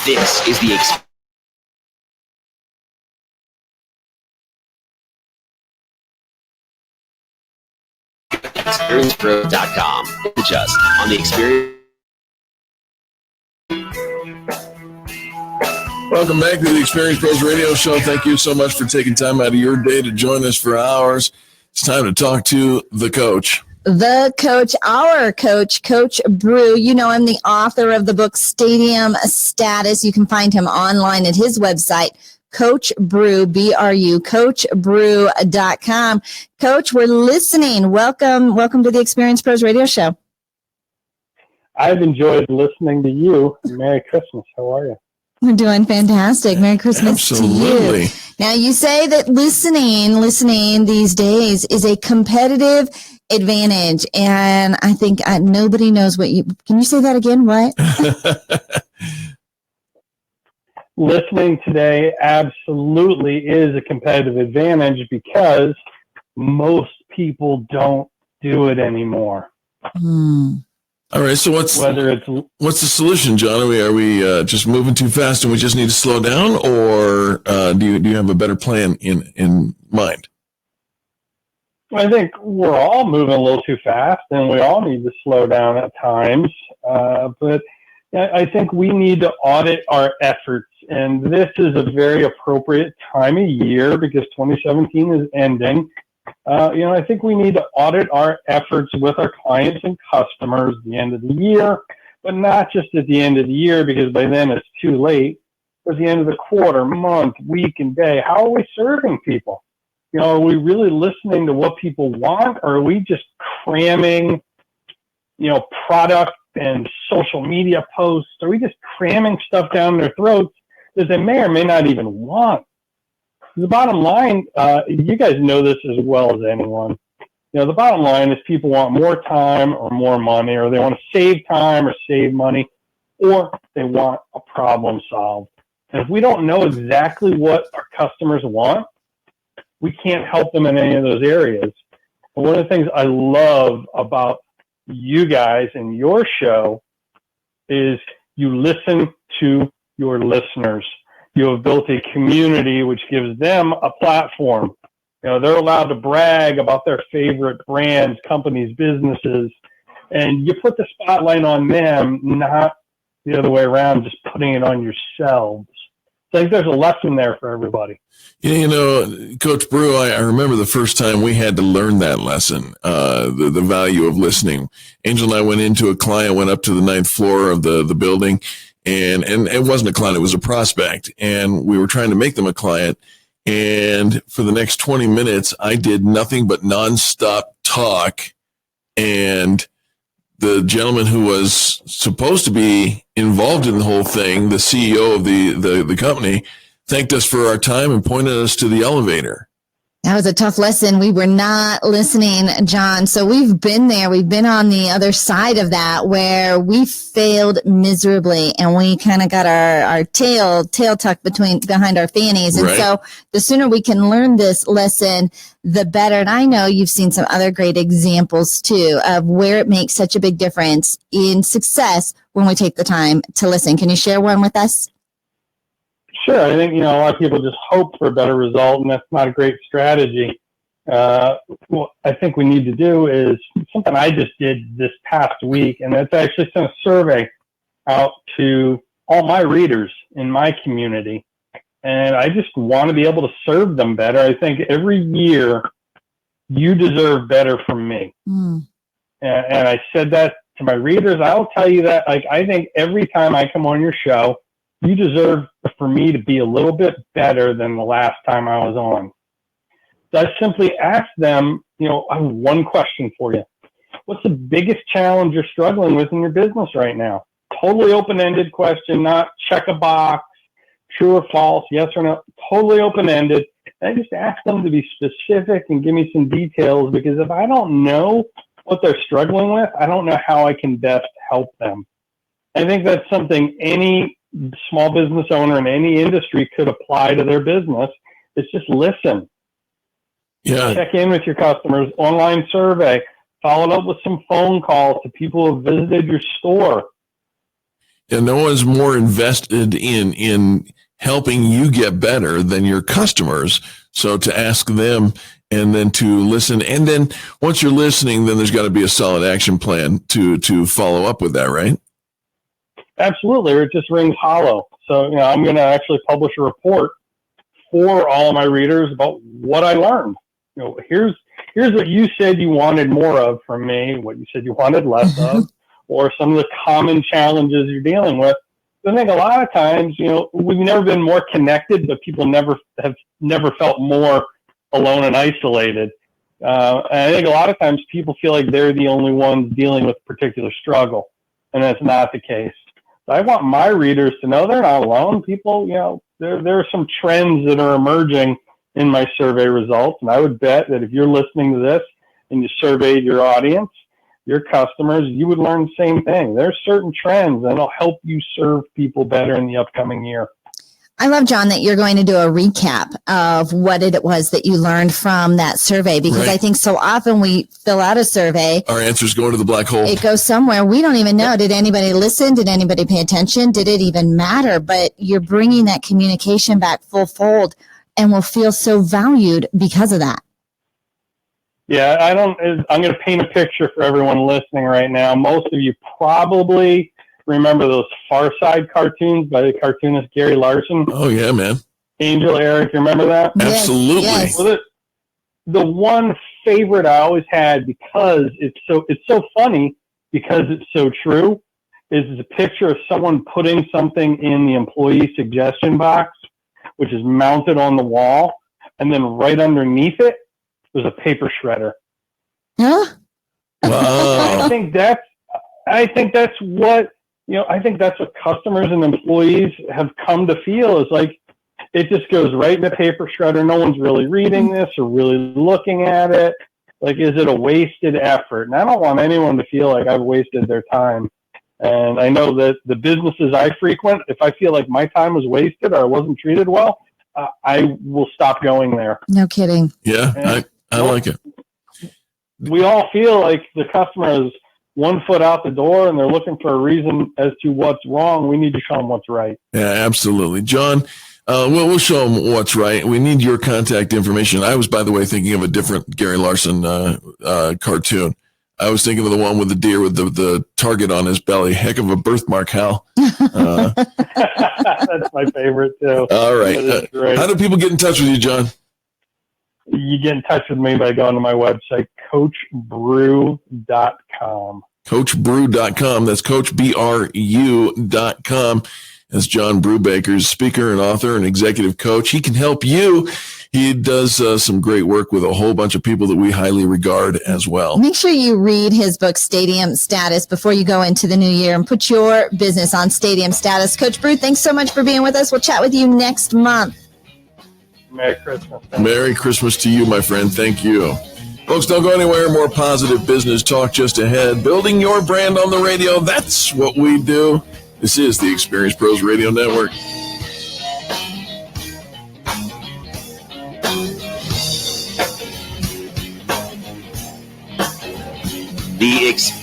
This is the ExperiencePro.com. Just on the Experience. Welcome back to the Experience Pros Radio Show. Thank you so much for taking time out of your day to join us for hours. It's time to talk to the coach. The coach, our coach, Coach Bru. You know, I'm the author of the book Stadium Status. You can find him online at his website, Coach Bru, B-R-U, CoachBru.com. Coach, we're listening. Welcome to the Experience Pros Radio Show. I've enjoyed listening to you. Merry Christmas. How are you? We're doing fantastic. Merry Christmas to you. Now, you say that listening these days is a competitive advantage. And I think nobody knows what can you say that again? What? Listening today absolutely is a competitive advantage because most people don't do it anymore. All right, so what's the solution, John? Are we just moving too fast and we just need to slow down, or do you have a better plan in mind? I think we're all moving a little too fast, and we all need to slow down at times. But I think we need to audit our efforts, and this is a very appropriate time of year because 2017 is ending. I think we need to audit our efforts with our clients and customers at the end of the year, but not just at the end of the year because by then it's too late. At the end of the quarter, month, week, and day, how are we serving people? Are we really listening to what people want, or are we just cramming, product and social media posts? Are we just cramming stuff down their throats that they may or may not even want? The bottom line, you guys know this as well as anyone. The bottom line is people want more time or more money, or they want to save time or save money, or they want a problem solved. And if we don't know exactly what our customers want, we can't help them in any of those areas. And one of the things I love about you guys and your show is you listen to your listeners. You have built a community which gives them a platform. They're allowed to brag about their favorite brands, companies, businesses, and you put the spotlight on them, not the other way around, just putting it on yourselves. So I think there's a lesson there for everybody. Coach Bru, I remember the first time we had to learn that lesson, the value of listening. Angel and I went into a client, went up to the 9th floor of the building, and it wasn't a client, it was a prospect. And we were trying to make them a client. And for the next 20 minutes, I did nothing but nonstop talk. And the gentleman who was supposed to be involved in the whole thing, the CEO of the company, thanked us for our time and pointed us to the elevator. That was a tough lesson. We were not listening, John. So we've been there. We've been on the other side of that where we failed miserably and we kind of got our tail tucked behind our fannies. And so the sooner we can learn this lesson, the better. And I know you've seen some other great examples too of where it makes such a big difference in success when we take the time to listen. Can you share one with us? Sure. I think, a lot of people just hope for a better result, and that's not a great strategy. What I think we need to do is something I just did this past week, and that's actually sent a survey out to all my readers in my community. And I just want to be able to serve them better. I think every year you deserve better from me. And I said that to my readers. I'll tell you that, I think every time I come on your show, you deserve for me to be a little bit better than the last time I was on. So I simply asked them, I have one question for you. What's the biggest challenge you're struggling with in your business right now? Totally open-ended question, not check a box, true or false, yes or no, totally open-ended. And I just asked them to be specific and give me some details, because if I don't know what they're struggling with, I don't know how I can best help them. I think that's something any small business owner in any industry could apply to their business. It's just listen. Check in with your customers, online survey, followed up with some phone calls to people who have visited your store. And no one's more invested in helping you get better than your customers. So to ask them and then to listen, and then once you're listening, then there's got to be a solid action plan to follow up with that, right? Absolutely, or it just rings hollow. So, I'm going to actually publish a report for all of my readers about what I learned. Here's what you said you wanted more of from me, what you said you wanted less of, or some of the common challenges you're dealing with. I think a lot of times, we've never been more connected, but people have never felt more alone and isolated. And I think a lot of times people feel like they're the only ones dealing with a particular struggle, and that's not the case. So I want my readers to know they're not alone. People, there are some trends that are emerging in my survey results, and I would bet that if you're listening to this and you surveyed your audience, your customers, you would learn the same thing. There are certain trends that'll help you serve people better in the upcoming year. I love, John, that you're going to do a recap of what it was that you learned from that survey, because Right. I think so often we fill out a survey. Our answers go into the black hole. It goes somewhere. We don't even know. Did anybody listen? Did anybody pay attention? Did it even matter? But you're bringing that communication back full fold, and will feel so valued because of that. Yeah, I'm going to paint a picture for everyone listening right now. Most of you probably remember those Far Side cartoons by the cartoonist Gary Larson. Oh yeah, man. Angel, Eric, you remember that? Yes, Absolutely. yes. Well, the one favorite I always had, because it's so funny, because it's so true, is a picture of someone putting something in the employee suggestion box, which is mounted on the wall, and then right underneath it was a paper shredder. Huh? Wow. I think that's what I think that's what customers and employees have come to feel, is like it just goes right in the paper shredder. No one's really reading this or really looking at it. Like, is it a wasted effort? And I don't want anyone to feel like I've wasted their time. And I know that the businesses I frequent, if I feel like my time was wasted or I wasn't treated well, I will stop going there. No kidding. Yeah, I like it. We all feel like the customer is 1 foot out the door and they're looking for a reason as to what's wrong. We need to show them what's right. Yeah, absolutely. John, we'll show them what's right. We need your contact information. I was, by the way, thinking of a different Gary Larson cartoon. I was thinking of the one with the deer with the target on his belly. Heck of a birthmark, Hal. That's my favorite, too. All right. That is great. How do people get in touch with you, John? You get in touch with me by going to my website, coachbrew.com. CoachBrew.com. That's CoachBRU.com. That's John Brubaker, speaker and author and executive coach. He can help you. He does some great work with a whole bunch of people that we highly regard as well. Make sure you read his book, Stadium Status, before you go into the new year and put your business on Stadium Status. Coach Brew, thanks so much for being with us. We'll chat with you next month. Merry Christmas. Merry Christmas to you, my friend. Thank you. Folks, don't go anywhere. More positive business talk just ahead. Building your brand on the radio. That's what we do. This is the Experience Pros Radio Network. The Experience